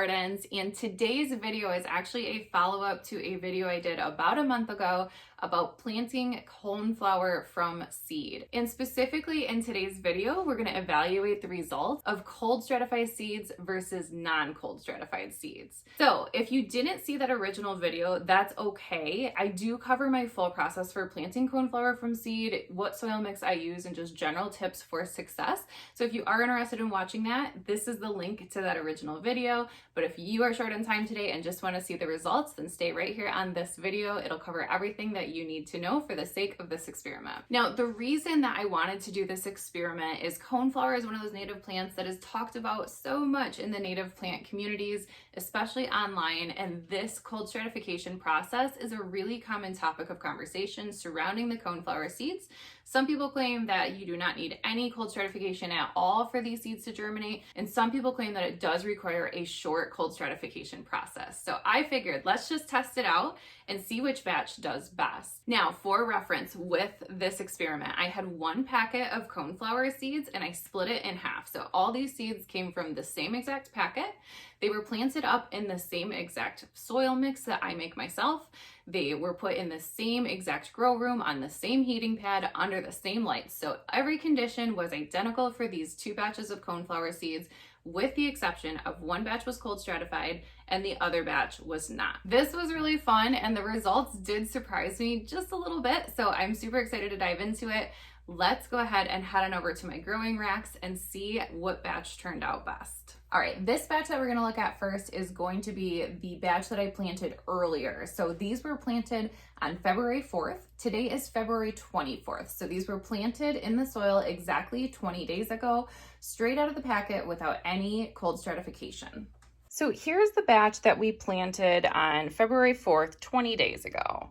gardens, and today's video is actually a follow-up to a video I did about a month ago about planting coneflower from seed. And specifically in today's video, we're going to evaluate the results of cold stratified seeds versus non-cold stratified seeds. So if you didn't see that original video, that's okay. I do cover my full process for planting coneflower from seed, what soil mix I use, and just general tips for success. So if you are interested in watching that, this is the link to that original video. But if you are short on time today and just want to see the results, then stay right here on this video. It'll cover everything that you need to know for the sake of this experiment. Now, the reason that I wanted to do this experiment is coneflower is one of those native plants that is talked about so much in the native plant communities, especially online, and this cold stratification process is a really common topic of conversation surrounding the coneflower seeds. Some people claim that you do not need any cold stratification at all for these seeds to germinate, and some people claim that it does require a short cold stratification process. So I figured let's just test it out and see which batch does best. Now, for reference with this experiment, I had one packet of coneflower seeds and I split it in half. So all these seeds came from the same exact packet. They were planted up in the same exact soil mix that I make myself. They were put in the same exact grow room on the same heating pad under the same lights. So every condition was identical for these two batches of coneflower seeds, with the exception of one batch was cold stratified and the other batch was not. This was really fun and the results did surprise me just a little bit. So I'm super excited to dive into it. Let's go ahead and head on over to my growing racks and see what batch turned out best. All right, this batch that we're gonna look at first is going to be the batch that I planted earlier. So these were planted on February 4th. Today is February 24th. So these were planted in the soil exactly 20 days ago, straight out of the packet without any cold stratification. So here's the batch that we planted on February 4th, 20 days ago.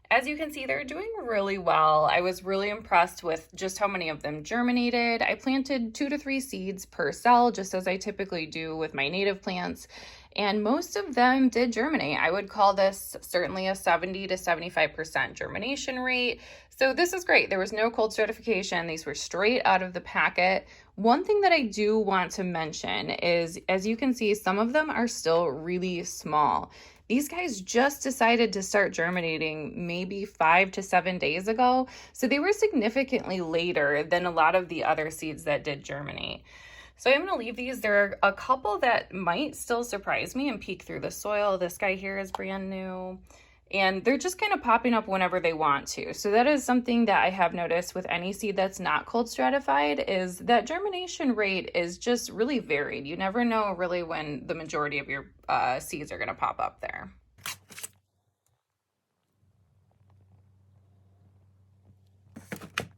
As you can see, they're doing really well. I was really impressed with just how many of them germinated. I planted 2 to 3 seeds per cell, just as I typically do with my native plants, and most of them did germinate. I would call this certainly a 70 to 75% germination rate. So this is great. There was no cold stratification. These were straight out of the packet. One thing that I do want to mention is, as you can see, some of them are still really small. These guys just decided to start germinating maybe 5 to 7 days ago, so they were significantly later than a lot of the other seeds that did germinate. So I'm going to leave these. There are a couple that might still surprise me and peek through the soil. This guy here is brand new, and they're just kind of popping up whenever they want to. So that is something that I have noticed with any seed that's not cold stratified, is that germination rate is just really varied. You never know really when the majority of your seeds are going to pop up there.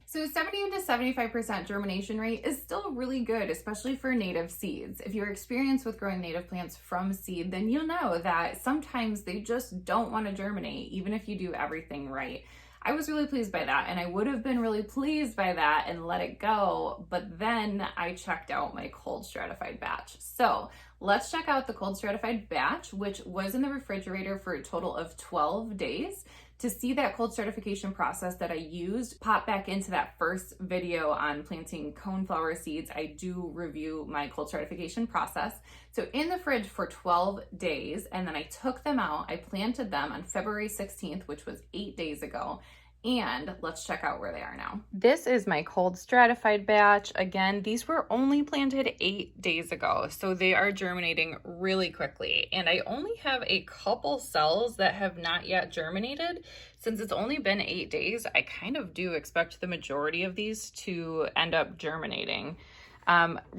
So 70 to 75% germination rate is still really good, especially for native seeds. If you're experienced with growing native plants from seed, then you'll know that sometimes they just don't want to germinate, even if you do everything right. I was really pleased by that, and I would have been really pleased by that and let it go, but then I checked out my cold stratified batch. So let's check out the cold stratified batch, which was in the refrigerator for a total of 12 days. To see that cold stratification process that I used pop back into that first video on planting coneflower seeds, I do review my cold stratification process. So in the fridge for 12 days, and then I took them out. I planted them on February 16th, which was 8 days ago. And let's check out where they are now. This is my cold stratified batch. Again, these were only planted 8 days ago, so they are germinating really quickly. And I only have a couple cells that have not yet germinated. Since it's only been 8 days, I kind of do expect the majority of these to end up germinating.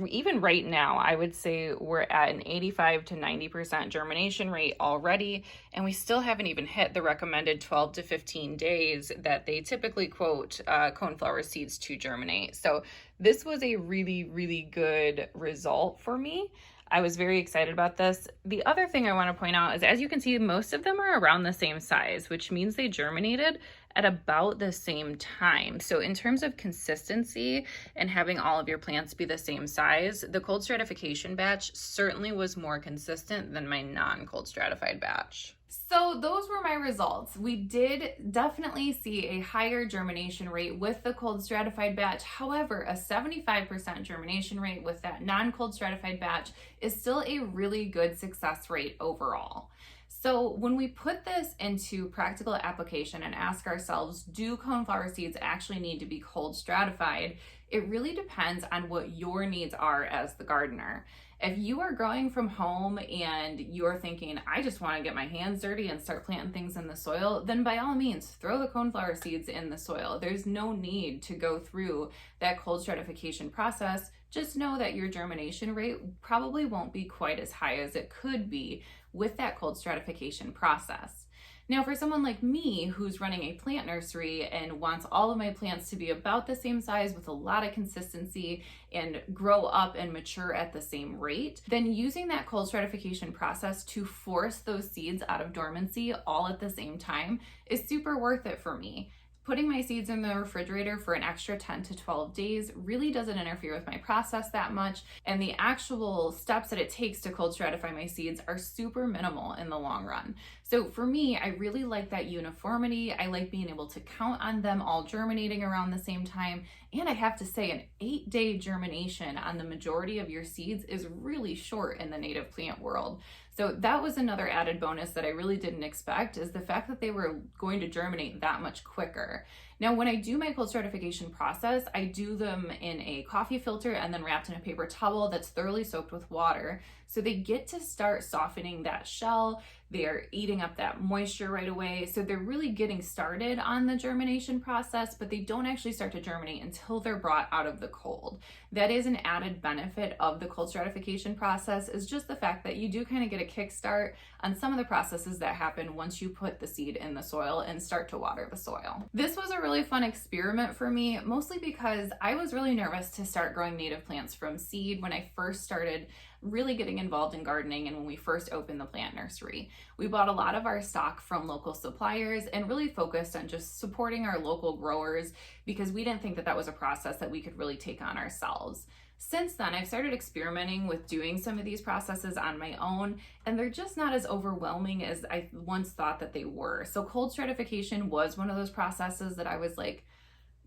Even right now, I would say we're at an 85 to 90% germination rate already, and we still haven't even hit the recommended 12 to 15 days that they typically quote coneflower seeds to germinate. So this was a really, really good result for me. I was very excited about this. The other thing I want to point out is, as you can see, most of them are around the same size, which means they germinated at about the same time. So in terms of consistency and having all of your plants be the same size, the cold stratification batch certainly was more consistent than my non-cold stratified batch. So those were my results. We did definitely see a higher germination rate with the cold stratified batch. However, a 75% germination rate with that non-cold stratified batch is still a really good success rate overall. So when we put this into practical application and ask ourselves, do coneflower seeds actually need to be cold stratified? It really depends on what your needs are as the gardener. If you are growing from home and you're thinking, I just want to get my hands dirty and start planting things in the soil, then by all means, throw the coneflower seeds in the soil. There's no need to go through that cold stratification process. Just know that your germination rate probably won't be quite as high as it could be with that cold stratification process. Now, for someone like me who's running a plant nursery and wants all of my plants to be about the same size with a lot of consistency and grow up and mature at the same rate, then using that cold stratification process to force those seeds out of dormancy all at the same time is super worth it for me. Putting my seeds in the refrigerator for an extra 10 to 12 days really doesn't interfere with my process that much, and the actual steps that it takes to cold stratify my seeds are super minimal in the long run. So for me, I really like that uniformity. I like being able to count on them all germinating around the same time, and I have to say an 8-day germination on the majority of your seeds is really short in the native plant world. So that was another added bonus that I really didn't expect, is the fact that they were going to germinate that much quicker. Now, when I do my cold stratification process, I do them in a coffee filter and then wrapped in a paper towel that's thoroughly soaked with water. So they get to start softening that shell. They're eating up that moisture right away. So they're really getting started on the germination process, but they don't actually start to germinate until they're brought out of the cold. That is an added benefit of the cold stratification process, is just the fact that you do kind of get a kickstart on some of the processes that happen once you put the seed in the soil and start to water the soil. This was a really fun experiment for me, mostly because I was really nervous to start growing native plants from seed when I first started really getting involved in gardening and when we first opened the plant nursery. We bought a lot of our stock from local suppliers and really focused on just supporting our local growers because we didn't think that that was a process that we could really take on ourselves. Since then, I've started experimenting with doing some of these processes on my own, and they're just not as overwhelming as I once thought that they were. So cold stratification was one of those processes that I was like,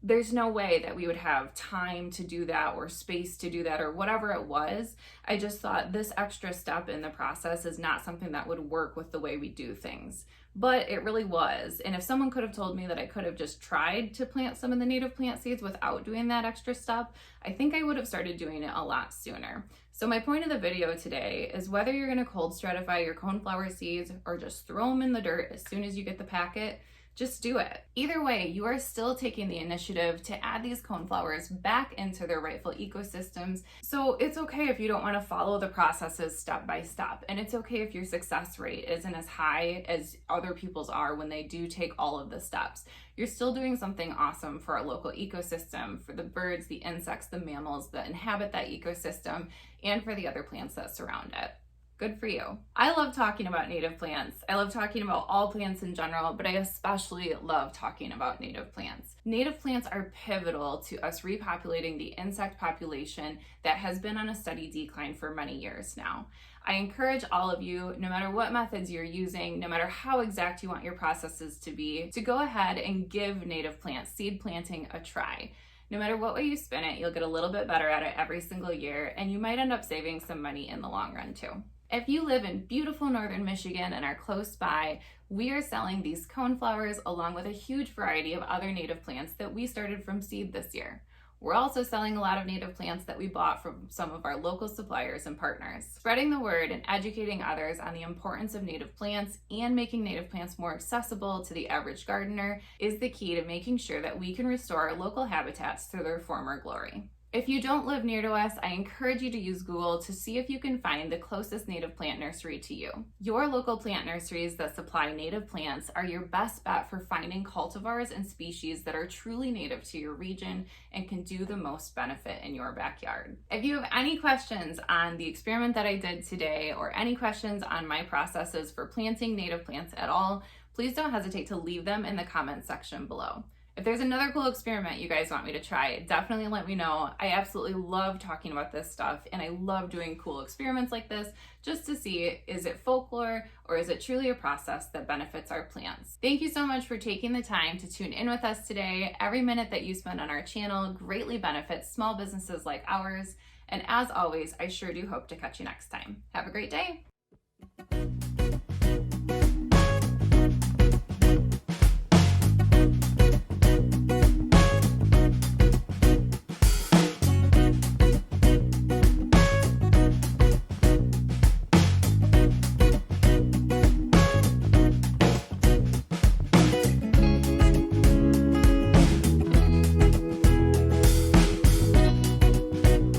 there's no way that we would have time to do that or space to do that or whatever it was. I just thought this extra step in the process is not something that would work with the way we do things. But it really was. And if someone could have told me that I could have just tried to plant some of the native plant seeds without doing that extra step, I think I would have started doing it a lot sooner. So my point of the video today is whether you're gonna cold stratify your coneflower seeds or just throw them in the dirt as soon as you get the packet, just do it. Either way, you are still taking the initiative to add these coneflowers back into their rightful ecosystems. So it's okay if you don't want to follow the processes step by step. And it's okay if your success rate isn't as high as other people's are when they do take all of the steps. You're still doing something awesome for our local ecosystem, for the birds, the insects, the mammals that inhabit that ecosystem, and for the other plants that surround it. Good for you. I love talking about native plants. I love talking about all plants in general, but I especially love talking about native plants. Native plants are pivotal to us repopulating the insect population that has been on a steady decline for many years now. I encourage all of you, no matter what methods you're using, no matter how exact you want your processes to be, to go ahead and give native plants seed planting a try. No matter what way you spin it, you'll get a little bit better at it every single year, and you might end up saving some money in the long run too. If you live in beautiful northern Michigan and are close by, we are selling these coneflowers along with a huge variety of other native plants that we started from seed this year. We're also selling a lot of native plants that we bought from some of our local suppliers and partners. Spreading the word and educating others on the importance of native plants and making native plants more accessible to the average gardener is the key to making sure that we can restore our local habitats to their former glory. If you don't live near to us, I encourage you to use Google to see if you can find the closest native plant nursery to you. Your local plant nurseries that supply native plants are your best bet for finding cultivars and species that are truly native to your region and can do the most benefit in your backyard. If you have any questions on the experiment that I did today or any questions on my processes for planting native plants at all, please don't hesitate to leave them in the comments section below. If there's another cool experiment you guys want me to try, definitely let me know. I absolutely love talking about this stuff, and I love doing cool experiments like this just to see, is it folklore or is it truly a process that benefits our plants? Thank you so much for taking the time to tune in with us today. Every minute that you spend on our channel greatly benefits small businesses like ours. And as always, I sure do hope to catch you next time. Have a great day.